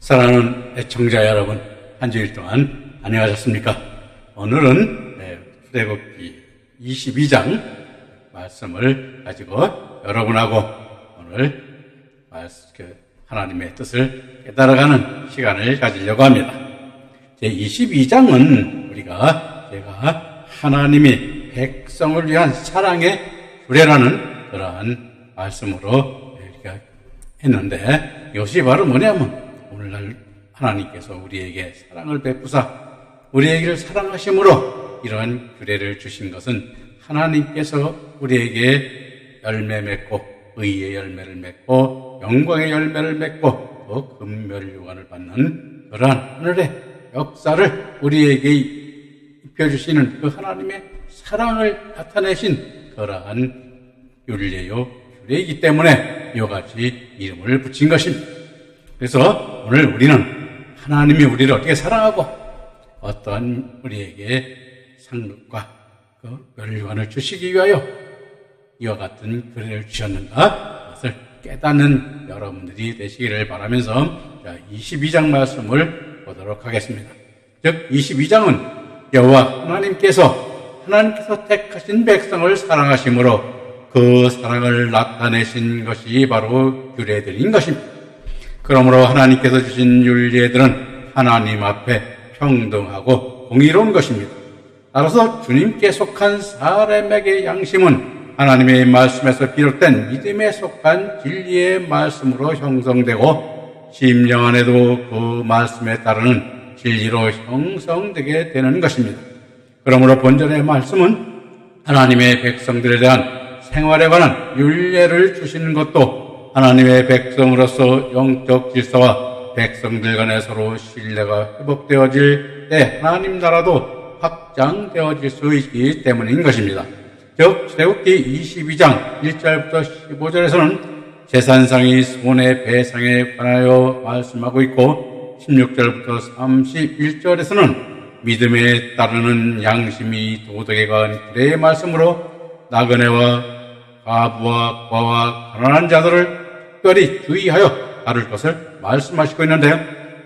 사랑하는 애청자 여러분, 한 주일 동안 안녕하셨습니까? 오늘은 출애굽기 22장 말씀을 가지고 여러분하고 오늘 하나님의 뜻을 깨달아가는 시간을 가지려고 합니다. 제22장은 제가 하나님이 백성을 위한 사랑의 규례라는 그러한 말씀으로 이렇게 했는데, 이것이 바로 뭐냐면 오늘날 하나님께서 우리에게 사랑을 베푸사 우리에게를 사랑하심으로 이러한 규례를 주신 것은 하나님께서 우리에게 열매 맺고 의의 열매를 맺고 영광의 열매를 맺고 또 금멸유관을 받는 그러한 하늘의 역사를 우리에게 입혀주시는 그 하나님의 사랑을 나타내신 그러한 율례요 규례이기 때문에 이와 같이 이름을 붙인 것입니다. 그래서 오늘 우리는 하나님이 우리를 어떻게 사랑하고 어떠한 우리에게 상급과 그 멸류관을 주시기 위하여 이와 같은 규례를 주셨는가, 그것을 깨닫는 여러분들이 되시기를 바라면서 22장 말씀을 보도록 하겠습니다. 즉 22장은 여호와 하나님께서 택하신 백성을 사랑하심으로 그 사랑을 나타내신 것이 바로 규례들인 것입니다. 그러므로 하나님께서 주신 율례들은 하나님 앞에 평등하고 공의로운 것입니다. 따라서 주님께 속한 사람에게 양심은 하나님의 말씀에서 비롯된 믿음에 속한 진리의 말씀으로 형성되고 심령 안에도 그 말씀에 따르는 진리로 형성되게 되는 것입니다. 그러므로 본전의 말씀은 하나님의 백성들에 대한 생활에 관한 율례를 주시는 것도 하나님의 백성으로서 영적 질서와 백성들 간에 서로 신뢰가 회복되어질 때 하나님 나라도 확장되어질 수 있기 때문인 것입니다. 즉 출애굽기 22장 1절부터 15절에서는 제사상이 손의 배상에 관하여 말씀하고 있고, 16절부터 31절에서는 믿음에 따르는 양심이 도덕에 관한 규례의 말씀으로 나그네와 과부와 과와 가난한 자들을 특별히 주의하여 다룰 것을 말씀하시고 있는데요.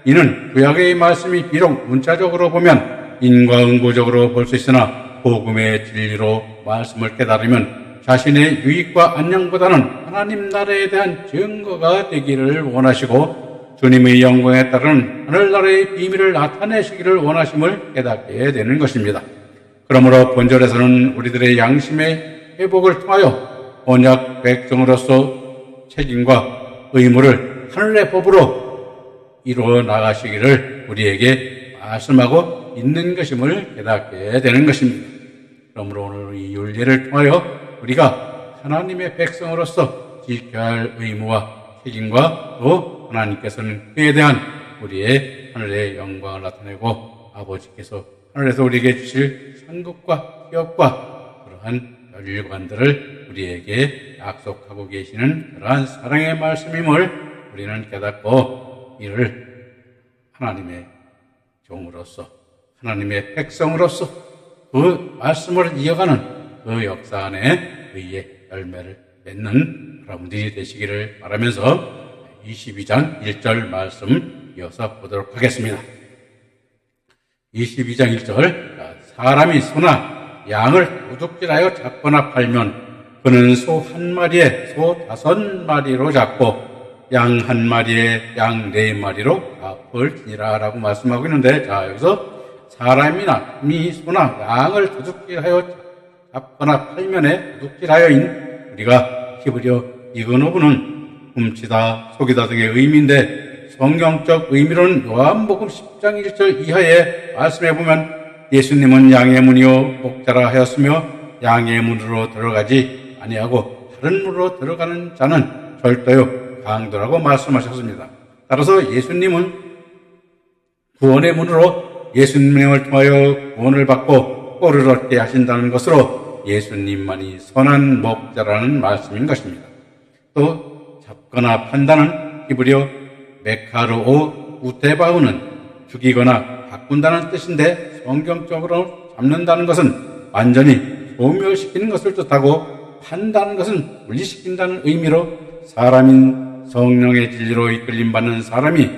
이는 구약의 말씀이 비록 문자적으로 보면 인과응보적으로 볼 수 있으나 복음의 진리로 말씀을 깨달으면 자신의 유익과 안녕보다는 하나님 나라에 대한 증거가 되기를 원하시고 주님의 영광에 따른 하늘나라의 비밀을 나타내시기를 원하심을 깨닫게 되는 것입니다. 그러므로 본절에서는 우리들의 양심의 회복을 통하여 언약 백성으로서 책임과 의무를 하늘의 법으로 이루어 나가시기를 우리에게 말씀하고 있는 것임을 깨닫게 되는 것입니다. 그러므로 오늘 이 율례를 통하여 우리가 하나님의 백성으로서 지켜야 할 의무와 책임과 또 하나님께서는 그에 대한 우리의 하늘의 영광을 나타내고 아버지께서 하늘에서 우리에게 주실 상급과 기업과 그러한 멸류관들을 우리에게 약속하고 계시는 그러한 사랑의 말씀임을 우리는 깨닫고 이를 하나님의 종으로서 하나님의 백성으로서 그 말씀을 이어가는 그 역사 안에 의의 열매를 맺는 여러분들이 되시기를 바라면서 22장 1절 말씀 이어서 보도록 하겠습니다. 22장 1절, 사람이 소나 양을 도둑질하여 잡거나 팔면 그는 소 한 마리에 소 5마리로 잡고 양 한 마리에 양 4마리로 갚을 지니라 라고 말씀하고 있는데, 여기서 사람이나 소나 양을 도둑질하여 잡거나 팔면에 도둑질하여인 우리가 히브리어 이그노브는 훔치다, 속이다 등의 의미인데, 성경적 의미로는 요한복음 10장 1절 이하에 말씀해 보면 예수님은 양의 문이요 목자라 하였으며 양의 문으로 들어가지 아니하고 다른 문으로 들어가는 자는 절도요 강도라고 말씀하셨습니다. 따라서 예수님은 구원의 문으로 예수님을 통하여 구원을 받고 꼴을 얻게 하신다는 것으로 예수님만이 선한 목자라는 말씀인 것입니다. 또 잡거나 판다는 히브리어 메카르오 우테바우는 죽이거나 바꾼다는 뜻인데, 성경적으로 잡는다는 것은 완전히 소멸시키는 것을 뜻하고 판다는 것은 분리시킨다는 의미로 사람인 성령의 진리로 이끌림 받는 사람이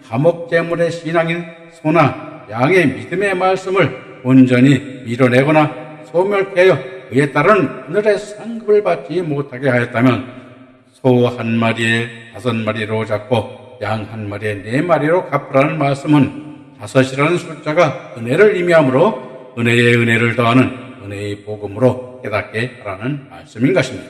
화목제물의 신앙인 소나 양의 믿음의 말씀을 온전히 밀어내거나 소멸케 하여 그에 따른 하늘의 상급을 받지 못하게 하였다면 소 한 마리에 5마리로 잡고 양 한 마리에 4마리로 갚으라는 말씀은 5이라는 숫자가 은혜를 의미하므로 은혜에 은혜를 더하는 은혜의 복음으로 깨닫게 하라는 말씀인 것입니다.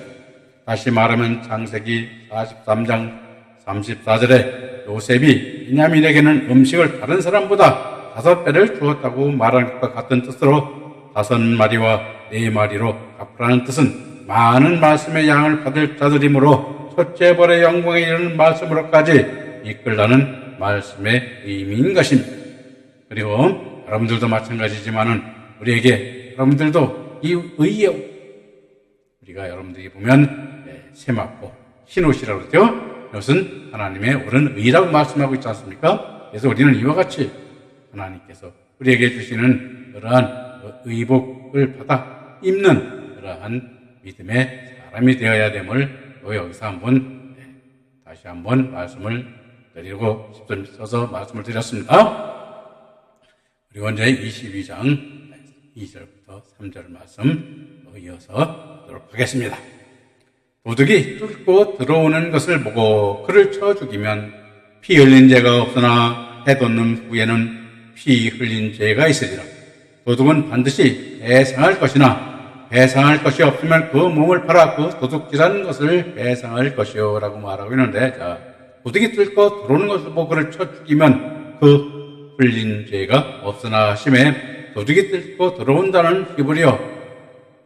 다시 말하면 창세기 43장 34절에 요셉이 베냐민에게는 음식을 다른 사람보다 5배를 주었다고 말한 것과 같은 뜻으로 5마리와 4마리로 갚으라는 뜻은 많은 말씀의 양을 받을 자들이므로 첫째 벌의 영광에 이르는 말씀으로까지 이끌라는 말씀의 의미인 것입니다. 그리고 여러분들도 마찬가지지만은 우리에게 여러분들도 이 의에 우리가 여러분들이 보면 세마포 흰옷이라고 그러죠. 이것은 하나님의 옳은 의라고 말씀하고 있지 않습니까? 그래서 우리는 이와 같이 하나님께서 우리에게 주시는 그러한 의복을 받아 입는 그러한 믿음의 사람이 되어야 됨을 여기서 다시 한번 말씀을 드리고 싶어서 말씀을 드렸습니다. 그리고 이제 22장 2절부터 3절 말씀 이어서 하도록 하겠습니다. 도둑이 뚫고 들어오는 것을 보고 그를 쳐 죽이면 피 흘린 죄가 없으나 해 돋는 후에는 피 흘린 죄가 있으리라. 도둑은 반드시 배상할 것이나 배상할 것이 없으면 그 몸을 팔아 그 도둑질한 것을 배상할 것이요 라고 말하고 있는데, 자, 도둑이 뚫고 들어오는 것을 보고 그를 쳐 죽이면 그 흘린 죄가 없으나 하심에 도둑이 뚫고 들어온다는 히브리어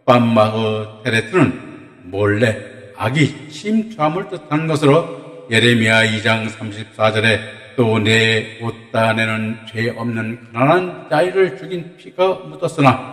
빰마흐 테레트는 몰래 악이 침투함을 뜻하는 것으로 예레미야 2장 34절에 또 내 옷단에는 죄 없는 가난한 자를 죽인 피가 묻었으나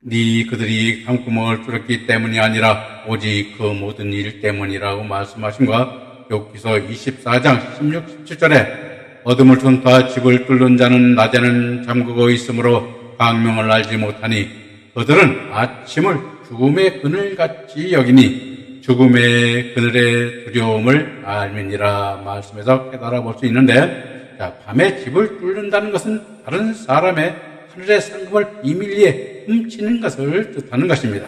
그들이 강구멍을 뚫었기 때문이 아니라 오직 그 모든 일 때문이라고 말씀하신과 욥기서 24장 16, 17절에 어둠을 둔다 집을 뚫는 자는 낮에는 잠그고 있으므로 광명을 알지 못하니 그들은 아침을 죽음의 그늘같이 여기니 죽음의 그늘의 두려움을 알미니라 말씀에서 깨달아 볼 수 있는데, 자, 밤에 집을 뚫는다는 것은 다른 사람의 하늘의 상급을 비밀리에 훔치는 것을 뜻하는 것입니다.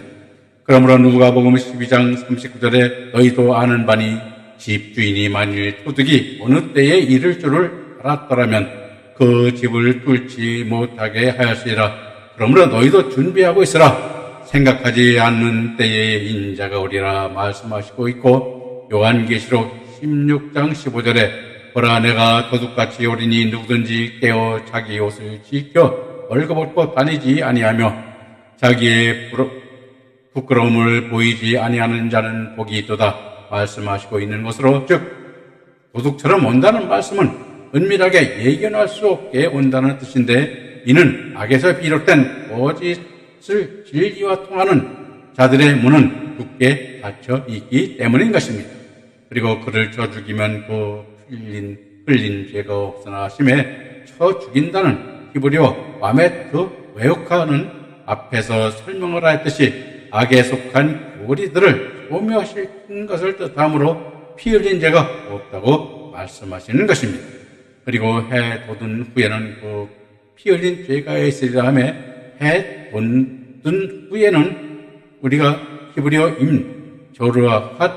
그러므로 누가복음 12장 39절에 너희도 아는 바니 집주인이 만일 도둑이 어느 때에 이를 줄을 알았더라면 그 집을 뚫지 못하게 하였으리라. 그러므로 너희도 준비하고 있으라. 생각하지 않는 때에 인자가 오리라 말씀하시고 있고, 요한계시록 16장 15절에 보라 내가 도둑같이 오리니 누구든지 깨어 자기 옷을 지켜 벌거벗고 다니지 아니하며 자기의 부끄러움을 보이지 아니하는 자는 복이 있도다 말씀하시고 있는 것으로, 즉 도둑처럼 온다는 말씀은 은밀하게 예견할 수 없게 온다는 뜻인데, 이는 악에서 비롯된 거짓을 진리와 통하는 자들의 문은 굳게 닫혀 있기 때문인 것입니다. 그리고 그를 쳐 죽이면 그 흘린 죄가 없으나 하심에 쳐 죽인다는 히브리어 와메트 외우카는 앞에서 설명을 하였듯이 악에 속한 교리들을 소멸시키는 것을 뜻하므로 피 흘린 죄가 없다고 말씀하시는 것입니다. 그리고 해 돋은 후에는 그 피 흘린 죄가 있으리라 하며, 해 돋은 후에는 우리가 히브리어 조르와 핫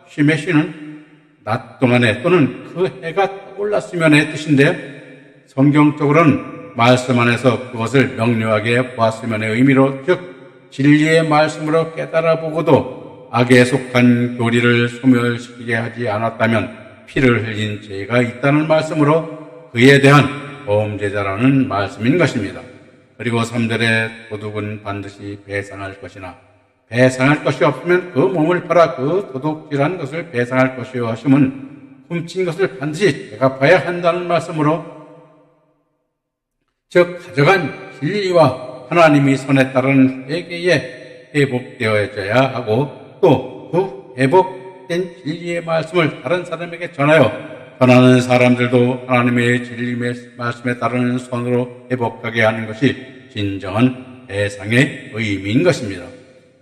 쉬메시는 낮 동안에 또는 그 해가 떠올랐으면의 뜻인데, 성경적으로는 말씀 안에서 그것을 명료하게 보았으면의 의미로, 즉 진리의 말씀으로 깨달아 보고도 악에 속한 교리를 소멸시키게 하지 않았다면 피를 흘린 죄가 있다는 말씀으로 그에 대한 범죄자라는 말씀인 것입니다. 그리고 3절에 도둑은 반드시 배상할 것이나 배상할 것이 없으면 그 몸을 팔아 그 도둑질한 것을 배상할 것이요 하심은 훔친 것을 반드시 대갚아야 한다는 말씀으로, 즉 가져간 진리와 하나님이 손에 따른 회개에 회복되어져야 하고, 또 그 회복된 진리의 말씀을 다른 사람에게 전하는 사람들도 하나님의 진리의 말씀에 따르는 손으로 회복하게 하는 것이 진정한 배상의 의미인 것입니다.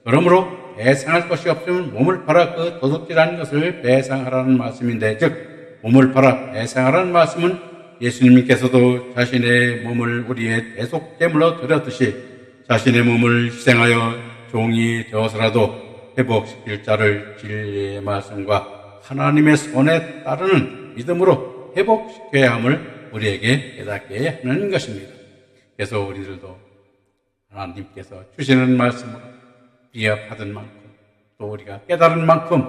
그러므로 배상할 것이 없으면 몸을 팔아 그 도둑질한 것을 배상하라는 말씀인데, 즉 몸을 팔아 배상하라는 말씀은 예수님께서도 자신의 몸을 우리의 대속제물로 드렸듯이 자신의 몸을 희생하여 종이 되어서라도 회복시킬 자를 진리의 말씀과 하나님의 손에 따르는 믿음으로 회복시켜야 함을 우리에게 깨닫게 하는 것입니다. 그래서 우리들도 하나님께서 주시는 말씀을 우리가 받은 만큼 또 우리가 깨달은 만큼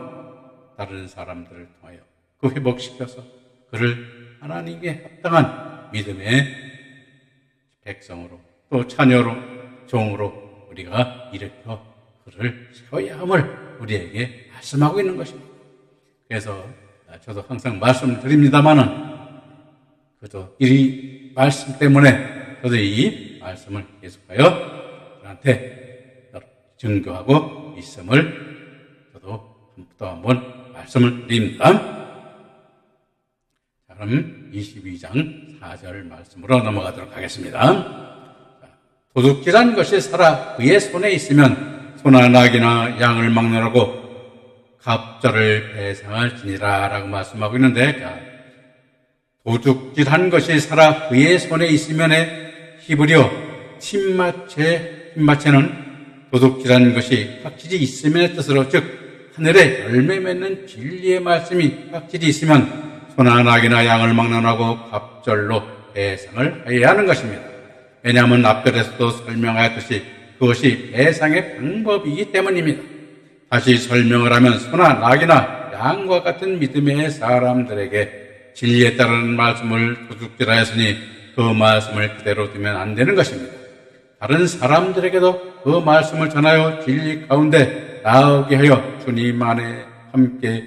다른 사람들을 통하여 그 회복시켜서 그를 하나님께 합당한 믿음의 백성으로 또 자녀로 종으로 우리가 일으켜 그를 세워야 함을 우리에게 말씀하고 있는 것입니다. 그래서 저도 항상 말씀을 드립니다마는 그저 이 말씀 때문에 저도 이 말씀을 계속하여 저한테 증거하고 있음을 저도 또 한번 말씀을 드립니다. 자, 그럼 22장 4절 말씀으로 넘어가도록 하겠습니다. 도둑질한 것이 살아 그의 손에 있으면 소나 낙이나 양을 막론하고 갑절을 배상할지니라 라고 말씀하고 있는데, 자, 도둑질한 것이 살아 그의 손에 있으면에 히브리어 팀마체는 도둑질한 것이 확실히 있으면의 뜻으로, 즉 하늘에 열매 맺는 진리의 말씀이 확실히 있으면 소나 낙이나 양을 막론하고 갑절로 배상을 해야 하는 것입니다. 왜냐하면 앞절에서도 설명하였듯이 그것이 배상의 방법이기 때문입니다. 다시 설명을 하면 소나 낙이나 양과 같은 믿음의 사람들에게 진리에 따르는 말씀을 도둑질하였으니 그 말씀을 그대로 두면 안 되는 것입니다. 다른 사람들에게도 그 말씀을 전하여 진리 가운데 나오게 하여 주님 안에 함께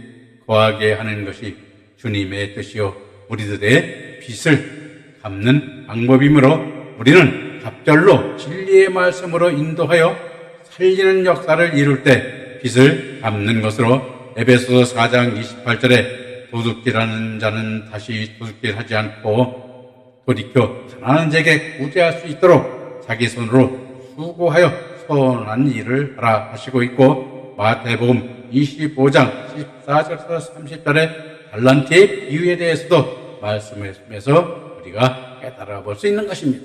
거하게 하는 것이 주님의 뜻이요 우리들의 빚을 갚는 방법이므로 우리는 갑절로 진리의 말씀으로 인도하여 살리는 역사를 이룰 때 빚을 갚는 것으로 에베소서 4장 28절에 도둑질하는 자는 다시 도둑질하지 않고 돌이켜 가난한 자에게 구제할 수 있도록 자기 손으로 수고하여 선한 일을 하라 하시고 있고, 마태복음 25장 14절에서 30절에 달란트의 비유에 대해서도 말씀해서 우리가 깨달아 볼 수 있는 것입니다.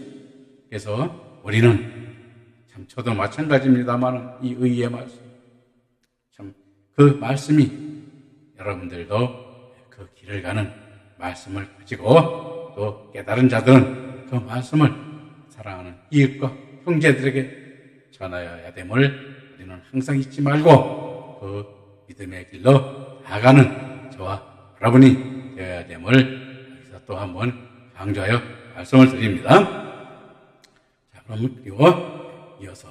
그래서 우리는 참 저도 마찬가지입니다만 이 의의 말씀, 참 그 말씀이 여러분들도 그 길을 가는 말씀을 가지고 또 깨달은 자들은 그 말씀을 사랑하는 이웃과 형제들에게 전하여야 됨을 우리는 항상 잊지 말고 그 믿음의 길로 나아가는 저와 여러분이 되어야 됨을 여기서 또 한번 강조하여 말씀을 드립니다. 자, 그럼 그리고 이어서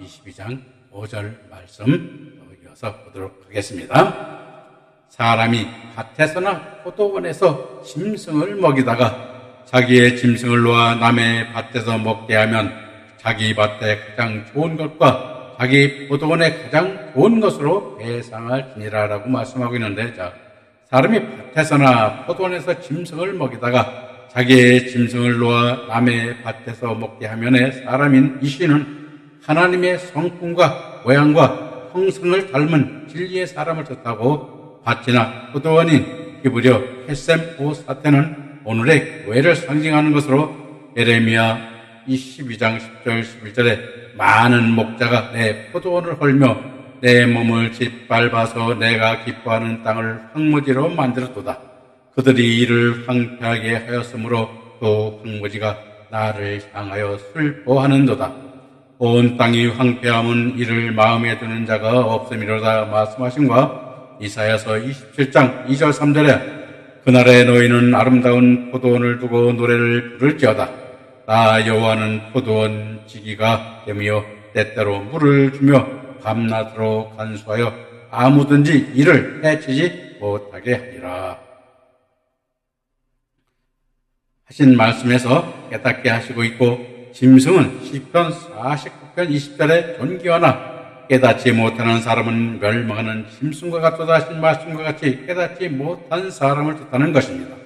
22장 5절 말씀 이어서 보도록 하겠습니다. 사람이 밭에서나 포도원에서 짐승을 먹이다가 자기의 짐승을 놓아 남의 밭에서 먹게 하면 자기 밭에 가장 좋은 것과 자기 포도원에 가장 좋은 것으로 배상할지니라 라고 말씀하고 있는데, 자, 사람이 밭에서나 포도원에서 짐승을 먹이다가 자기의 짐승을 놓아 남의 밭에서 먹게 하면 사람인 이 시는 하나님의 성품과 모양과 형성을 닮은 진리의 사람을 뜻하고, 밭이나 포도원인 히브리어 헤셈 사테는 오늘의 교회를 상징하는 것으로 예레미야 22장 10절 11절에 많은 목자가 내 포도원을 헐며 내 몸을 짓밟아서 내가 기뻐하는 땅을 황무지로 만들었도다. 그들이 이를 황폐하게 하였으므로 그 황무지가 나를 향하여 슬퍼하는도다. 온 땅이 황폐함은 이를 마음에 드는 자가 없음이로다 말씀하신과, 이사야서 27장 2절 3절에 그날에 너희는 아름다운 포도원을 두고 노래를 부를지어다. 나 여호와는 포도원 지기가 되며 때때로 물을 주며 밤낮으로 간수하여 아무든지 이를 해치지 못하게 하리라 하신 말씀에서 깨닫게 하시고 있고, 짐승은 시편 49편 20절에 존귀하나 깨닫지 못하는 사람은 멸망하는 짐승과 같도다 하신 말씀과 같이 깨닫지 못한 사람을 뜻하는 것입니다.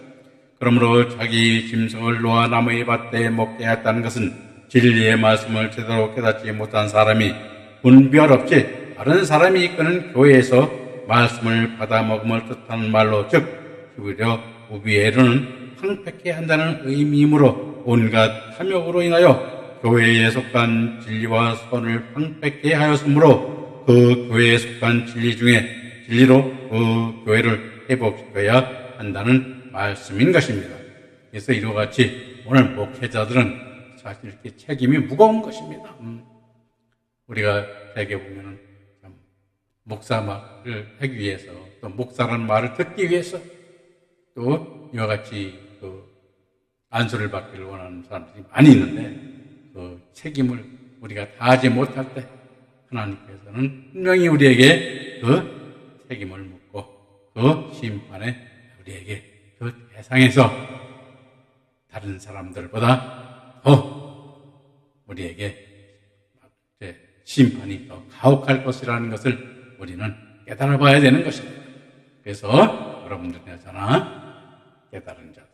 그러므로 자기 짐승을 놓아 남의 밭에 먹게 했다는 것은 진리의 말씀을 제대로 깨닫지 못한 사람이 분별 없이 다른 사람이 이끄는 교회에서 말씀을 받아먹음을 뜻하는 말로, 즉 히브리어 우비에로는 황폐케 한다는 의미이므로 온갖 탐욕으로 인하여 교회에 속한 진리와 선을 황폐케 하였으므로 그 교회에 속한 진리 중에 진리로 그 교회를 회복시켜야 한다는 말씀인 것입니다. 그래서 이와 같이 오늘 목회자들은 사실 이렇게 책임이 무거운 것입니다. 우리가 대개 보면은 목사 말을 하기 위해서 또 목사라는 말을 듣기 위해서 또 이와 같이 그 안수를 받기를 원하는 사람들이 많이 있는데 그 책임을 우리가 다하지 못할 때 하나님께서는 분명히 우리에게 그 책임을 묻고 그 심판에 우리에게 그 대상에서 다른 사람들보다 더 우리에게 심판이 더 가혹할 것이라는 것을 우리는 깨달아 봐야 되는 것입니다. 그래서 여러분들이나 저나 깨달은 자들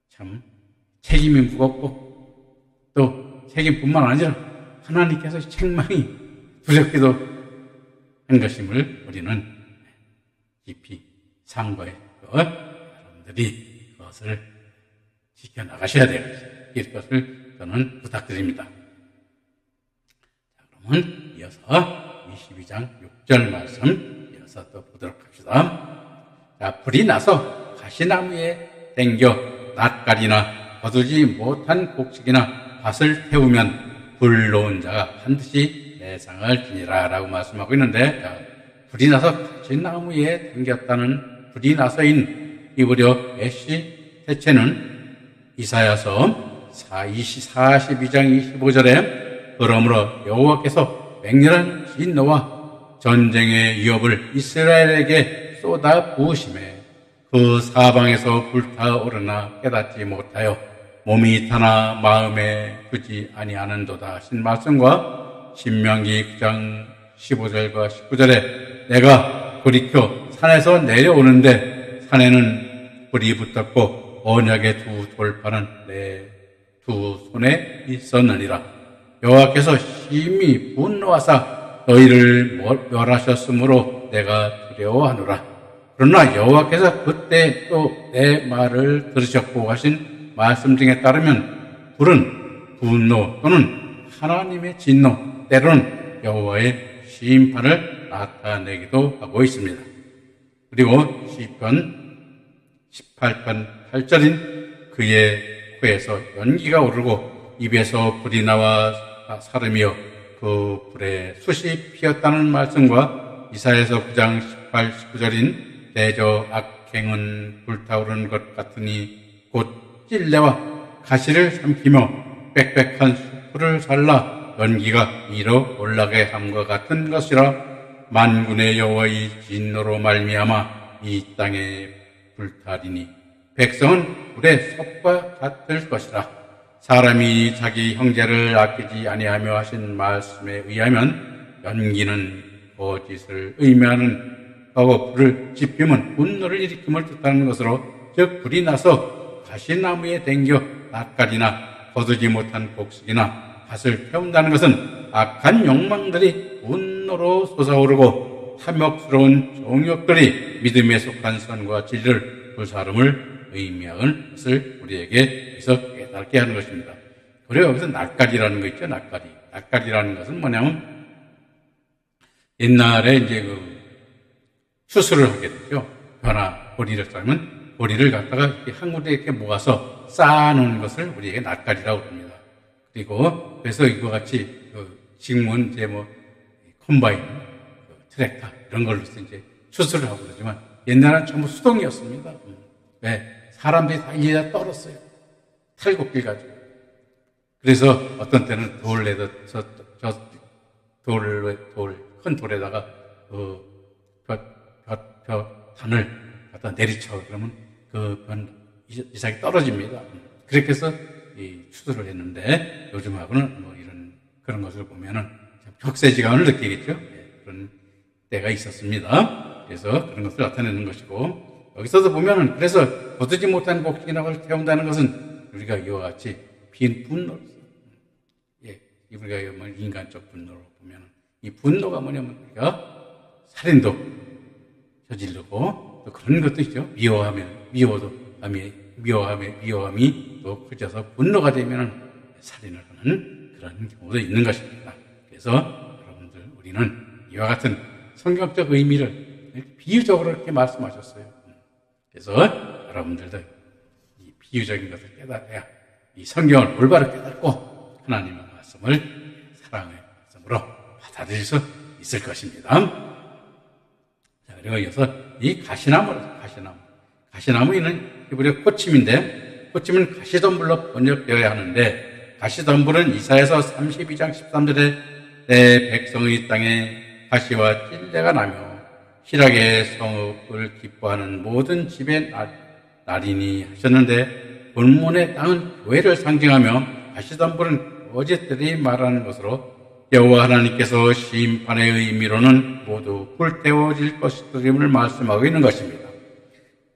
참 책임이 무겁고 또 책임뿐만 아니라 하나님께서 책망이 두렵기도 한 것임을 우리는 깊이 상고해서 여러분들이 그것을 지켜나가셔야 될 것을 저는 부탁드립니다. 자, 그러면 이어서 22장 6절 말씀 이어서 또 보도록 합시다. 자, 불이 나서 가시나무에 땡겨 낯가리나 거두지 못한 곡식이나 밭을 태우면 불러온 자가 반드시 대상을 지니라 라고 말씀하고 있는데, 자, 불이 나서 가시나무에 땡겼다는 불이 나서인 이브리어 애쉬 태체는 이사야서 42장 25절에 그러므로 여호와께서 맹렬한 진노와 전쟁의 위협을 이스라엘에게 쏟아 부으심에 그 사방에서 불타오르나 깨닫지 못하여 몸이 타나 마음에 두지 아니하는도다 하신 말씀과 신명기 9장 15절과 19절에 내가 돌이켜 산에서 내려오는데 산에는 불이 붙었고 언약의 두 돌판은 내 두 손에 있었느니라. 여호와께서 심히 분노하사 너희를 멸하셨으므로 내가 두려워하노라. 그러나 여호와께서 그때 또 내 말을 들으셨고 하신 말씀 중에 따르면 불은 분노 또는 하나님의 진노, 때로는 여호와의 심판을 나타내기도 하고 있습니다. 그리고 시편 18편 8절인 그의 코에서 연기가 오르고 입에서 불이 나와 사름이여 그 불에 숯이 피었다는 말씀과 이사야서 9장 18, 19절인 대저 악행은 불타오르는 것 같으니 곧 찔레와 가시를 삼키며 빽빽한 숯불을 살라 연기가 위로 올라게 함과 같은 것이라. 만군의 여호와의 진노로 말미암아 이 땅에 불타리니 백성은 불의 섭과 같을 것이라. 사람이 자기 형제를 아끼지 아니하며 하신 말씀에 의하면 연기는 거짓을 의미하는 하고 불을 지피면 분노를 일으킴을 뜻하는 것으로, 즉 불이 나서 가시나무에 댕겨 낯가리나 거두지 못한 곡식이나 밭을 태운다는 것은 악한 욕망들이 분노로 솟아오르고 탐욕스러운 정욕들이 믿음에 속한 선과 진리를 불사름을 의미하는 것을 우리에게 여기서 깨닫게 하는 것입니다. 그리고 여기서 낯가리라는 거 있죠. 낯가리. 낯가리라는 것은 뭐냐면 옛날에 이제 그 수술을 하게 되죠. 벼나 보리를 썰면 보리를 갖다가 이렇게 한 군데 이렇게 모아서 쌓아놓은 것을 우리에게 낯가리라고 합니다. 그리고 그래서 이거 같이 그 지금은 이제 뭐 컴바인, 트랙터 이런 걸로 이제 수술을 하고 그러지만 옛날에는 전부 수동이었습니다. 왜? 사람들이 다 일에다 떨었어요. 탈곡길 가지고. 그래서 어떤 때는 큰 돌에다가 단을 갖다 내리쳐. 그러면 그 이삭이 떨어집니다. 그렇게 해서 이 수술을 했는데 요즘하고는 뭐 그런 것을 보면은 격세지감을 느끼겠죠. 그런 때가 있었습니다. 그래서 그런 것을 나타내는 것이고, 여기서도 보면은 그래서 거두지 못한 곡식이나 걸 태운다는 것은 우리가 이와 같이 빈 분노로, 우리가 인간적 분노로 보면은 이 분노가 뭐냐면 우리가 살인도 저지르고 또 그런 것도 있죠. 미워도 미워함이 또 커져서 분노가 되면 살인을 하는 그런 경우도 있는 것입니다. 그래서 여러분들, 우리는 이와 같은 성경적 의미를 비유적으로 이렇게 말씀하셨어요. 그래서 여러분들도 이 비유적인 것을 깨달아야 이 성경을 올바로 깨닫고 하나님의 말씀을 사랑의 말씀으로 받아들일 수 있을 것입니다. 자, 그리고 이어서 이 가시나무는 히브리어 코침인데, 코침은 가시덤불로 번역되어야 하는데, 가시덤불은 이사야서 32장 13절에 내 백성의 땅에 가시와 찔레가 나며 희락의 성읍을 기뻐하는 모든 집에 나리니 하셨는데, 본문의 땅은 교회를 상징하며 가시덤불은 거짓들이 말하는 것으로 여호와 하나님께서 심판의 의미로는 모두 불태워질 것임을 말씀하고 있는 것입니다.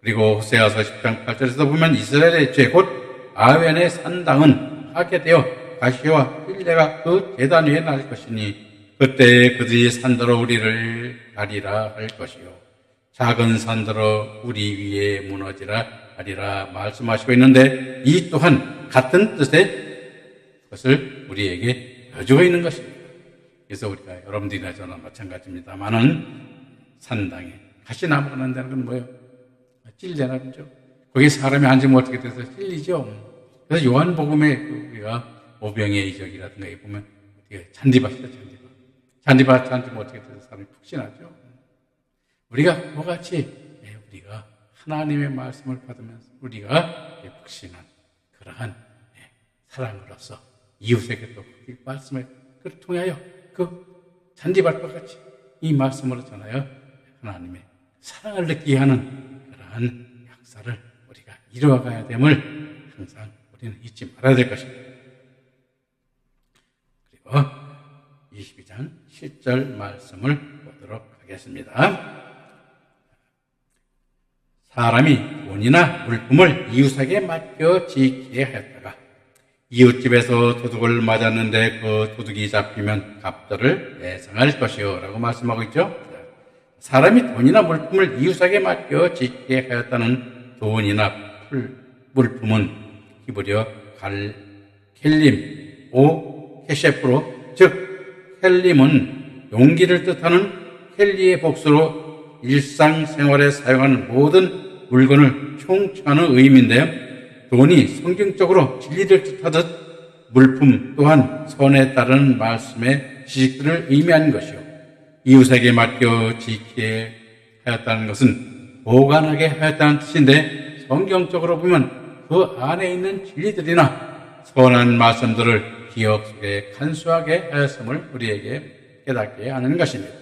그리고 호세아서 10장 8절에서 보면 이스라엘의 죄 곧 아웬의 산당은 파괴되어 가시와 찔레가 그 제단 위에 날 것이니 그때 그들이 산더러 우리를 가리라 할 것이요 작은 산더러 우리 위에 무너지라 하리라 말씀하시고 있는데, 이 또한 같은 뜻의 것을 우리에게 여주고 있는 것입니다. 그래서 우리가 여러분들이나 저나 마찬가지입니다만은 산당에 가시나무가 난다는 건 뭐예요? 찔레나 그죠? 거기 사람이 앉으면 어떻게 돼서 찔리죠? 그래서 요한복음에 우리가 오병이의 이적이라든가 보면 잔디밭이다, 잔디밭 앉으면 어떻게 돼서 사람이 푹신하죠? 우리가 그와 같이 우리가 하나님의 말씀을 받으면서 우리가 푹신한 그러한 사랑으로서 이웃에게 또 그 말씀을 통하여 그 잔디밭과 같이 이 말씀으로 전하여 하나님의 사랑을 느끼게 하는 그러한 역사를 우리가 이루어가야 됨을 항상 우리는 잊지 말아야 될 것입니다. 그리고 22장 10절 말씀을 보도록 하겠습니다. 사람이 돈이나 물품을 이웃에게 맡겨 지키게 하였다가 이웃집에서 도둑을 맞았는데 그 도둑이 잡히면 갑절을 배상할 것이요 라고 말씀하고 있죠. 사람이 돈이나 물품을 이웃에게 맡겨 지키게 하였다는 돈이나 물품은 히브리어 켈림, 케셰프로, 즉 켈림은 용기를 뜻하는 켈리의 복수로 일상생활에 사용하는 모든 물건을 총칭하는 의미인데, 돈이 성경적으로 진리를 뜻하듯 물품 또한 선에 따른 말씀의 지식들을 의미하는 것이요, 이웃에게 맡겨 지키게 하였다는 것은 보관하게 하였다는 뜻인데, 성경적으로 보면 그 안에 있는 진리들이나 선한 말씀들을 기억 속에 간수하게 하였음을 우리에게 깨닫게 하는 것입니다.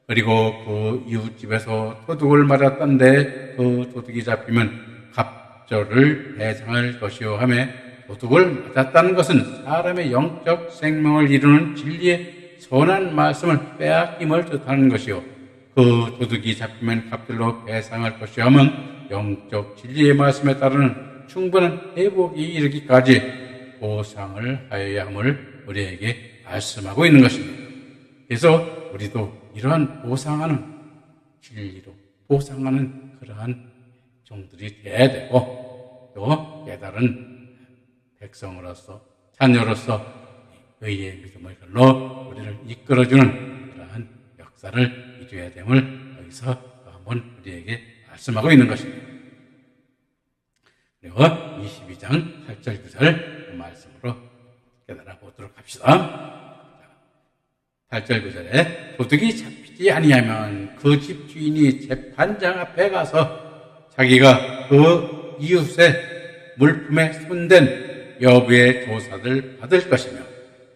그리고 그 이웃집에서 도둑을 맞았던데 그 도둑이 잡히면 갑절을 배상할 것이요 하며, 도둑을 맞았다는 것은 사람의 영적 생명을 이루는 진리의 선한 말씀을 빼앗김을 뜻하는 것이요, 그 도둑이 잡히면 갑절로 배상할 것이요 하면 영적 진리의 말씀에 따르는 충분한 회복이 이르기까지 보상을 하여야 함을 우리에게 말씀하고 있는 것입니다. 그래서 우리도 이러한 보상하는 진리로 보상하는 그러한 종들이 되어야 되고, 또 깨달은 백성으로서 자녀로서 의의 믿음을 걸로 우리를 이끌어주는 그러한 역사를 이루어야 됨을 여기서 한번 우리에게 말씀하고 있는 것입니다. 그리고 22장 8절 9절 말씀으로 깨달아 보도록 합시다. 8절 9절에 도둑이 잡히지 아니하면 그 집 주인이 재판장 앞에 가서 자기가 그 이웃의 물품에 손댄 여부의 조사를 받을 것이며,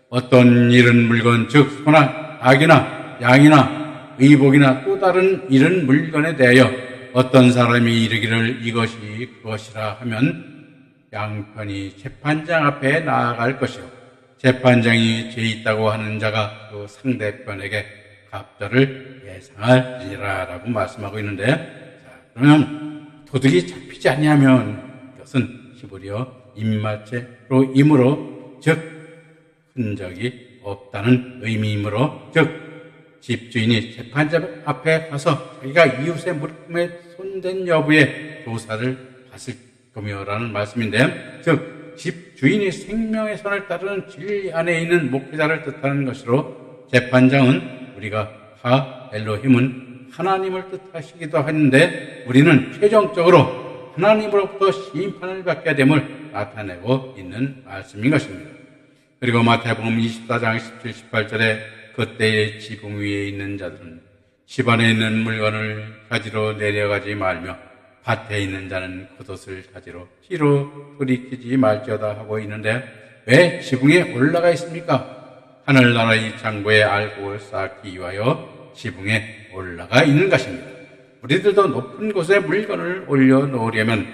어떤 잃은 물건 즉 소나 닭이나 양이나 의복이나 또 다른 잃은 물건에 대하여 어떤 사람이 이르기를 이것이 그것이라 하면 양편이 재판장 앞에 나아갈 것이요, 재판장이 죄 있다고 하는 자가 그 상대편에게 갑절을 예상하리라 라고 말씀하고 있는데, 자, 그러면 도둑이 잡히지 아니하면 그것은 히브리어 임마체로 이므로, 즉 흔적이 없다는 의미이므로, 즉 집주인이 재판장 앞에 가서 자기가 이웃의 물품에 손댄 여부의 조사를 지키며라는 말씀인데, 즉 집 주인이 생명의 선을 따르는 진리 안에 있는 목회자를 뜻하는 것으로, 재판장은 우리가 하 엘로힘은 하나님을 뜻하시기도 했는데, 우리는 최종적으로 하나님으로부터 심판을 받게 됨을 나타내고 있는 말씀인 것입니다. 그리고 마태복음 24장 17, 18절에 그때의 지붕 위에 있는 자들은 집 안에 있는 물건을 가지러 내려가지 말며 밭에 있는 자는 겉옷을 가지러 뒤로 돌이키지 말지어다 하고 있는데, 왜 지붕에 올라가 있습니까? 하늘나라의 창고에 알곡을 쌓기 위하여 지붕에 올라가 있는 것입니다. 우리들도 높은 곳에 물건을 올려놓으려면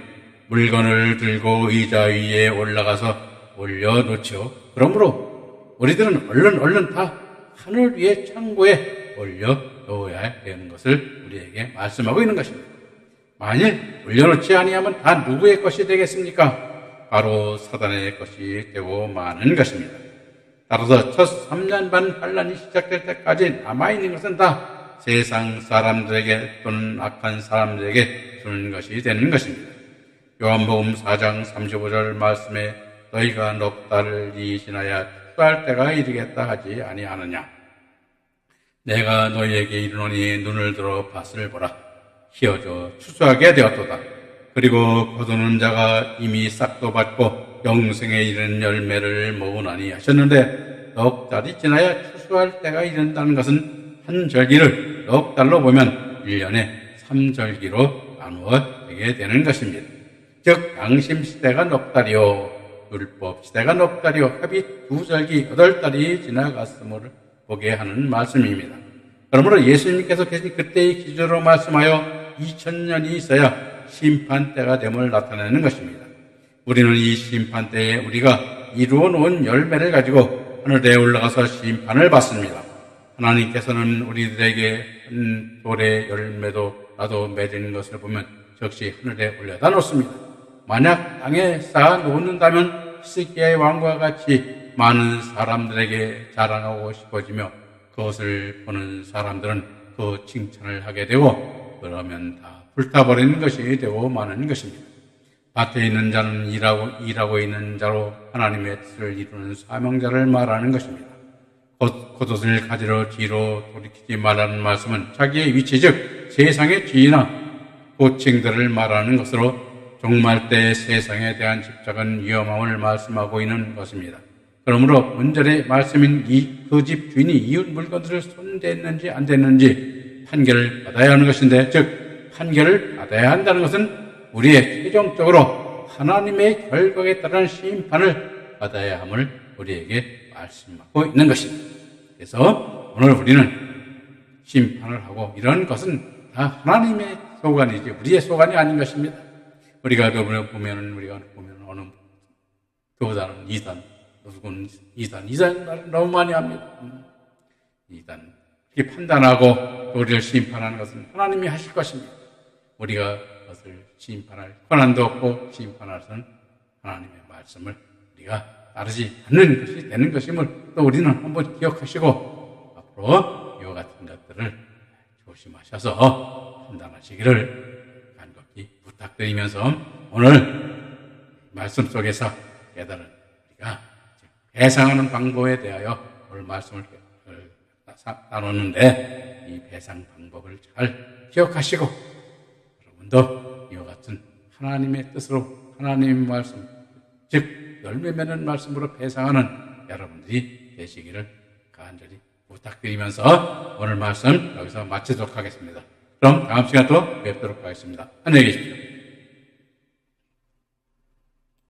물건을 들고 의자 위에 올라가서 올려놓죠. 그러므로 우리들은 얼른 다 하늘 위의 창고에 올려놓아야 되는 것을 우리에게 말씀하고 있는 것입니다. 만일 올려놓지 아니하면 다 누구의 것이 되겠습니까? 바로 사단의 것이 되고 마는 것입니다. 따라서 첫 3년 반 환란이 시작될 때까지 남아있는 것은 다 세상 사람들에게 또는 악한 사람들에게 주는 것이 되는 것입니다. 요한복음 4장 35절 말씀에 너희가 넉 달이 지나야 추수할 때가 이르겠다 하지 아니하느냐. 내가 너희에게 이르노니 눈을 들어 밭을 보라. 희어져 추수하게 되었도다. 그리고 거두는 자가 이미 싹도 받고 영생에 이르는 열매를 모으나니 하셨는데, 넉 달이 지나야 추수할 때가 이른다는 것은 한 절기를 넉 달로 보면 1년에 3절기로 나누어 되게 되는 것입니다. 즉 양심 시대가 넉 달이요 율법 시대가 넉 달이요 합이 2절기 8달이 지나갔음을 보게 하는 말씀입니다. 그러므로 예수님께서 계신 그때의 기준으로 말씀하여 2000년이 있어야 심판 때가 됨을 나타내는 것입니다. 우리는 이 심판 때에 우리가 이루어 놓은 열매를 가지고 하늘에 올라가서 심판을 받습니다. 하나님께서는 우리들에게 한 돌의 열매도 나도 맺은 것을 보면 즉시 하늘에 올려다 놓습니다. 만약 땅에 쌓아 놓는다면 히스기야의 왕과 같이 많은 사람들에게 자랑하고 싶어지며 그것을 보는 사람들은 그 칭찬을 하게 되고, 그러면 다 불타버리는 것이 되고 마는 것입니다. 밭에 있는 자는 일하고 있는 자로 하나님의 뜻을 이루는 사명자를 말하는 것입니다. 겉옷을 가지러 뒤로 돌이키지 말라는 말씀은 자기의 위치, 즉 세상의 뒤나 고층들을 말하는 것으로 종말 때 세상에 대한 집착은 위험함을 말씀하고 있는 것입니다. 그러므로 본절의 말씀인 그 집 주인이 이웃 물건들을 손댔는지 안 댔는지 판결을 받아야 하는 것인데, 즉 판결을 받아야 한다는 것은 우리의 최종적으로 하나님의 결과에 따른 심판을 받아야 함을 우리에게 말씀하고 있는 것입니다. 그래서 오늘 우리는 심판을 하고 이런 것은 다 하나님의 소관이지 우리의 소관이 아닌 것입니다. 우리가 보면 어느 교단은 2단, 누구는 2단 말을 너무 많이 합니다. 2단 이렇게 판단하고 우리를 심판하는 것은 하나님이 하실 것입니다. 우리가 그것을 심판할 권한도 없고 심판할 수는 하나님의 말씀을 우리가 따르지 않는 것이 되는 것임을 또 우리는 한번 기억하시고 앞으로 이와 같은 것들을 조심하셔서 판단하시기를 간곡히 부탁드리면서 오늘 말씀 속에서 깨달은 우리가 배상하는 방법에 대하여 오늘 말씀을 나눴는데, 이 배상 방법을 잘 기억하시고 여러분도 이와 같은 하나님의 뜻으로 하나님의 말씀, 즉 열매 맺는 말씀으로 배상하는 여러분들이 되시기를 간절히 부탁드리면서 오늘 말씀 여기서 마치도록 하겠습니다. 그럼 다음 시간 또 뵙도록 하겠습니다. 안녕히 계십시오.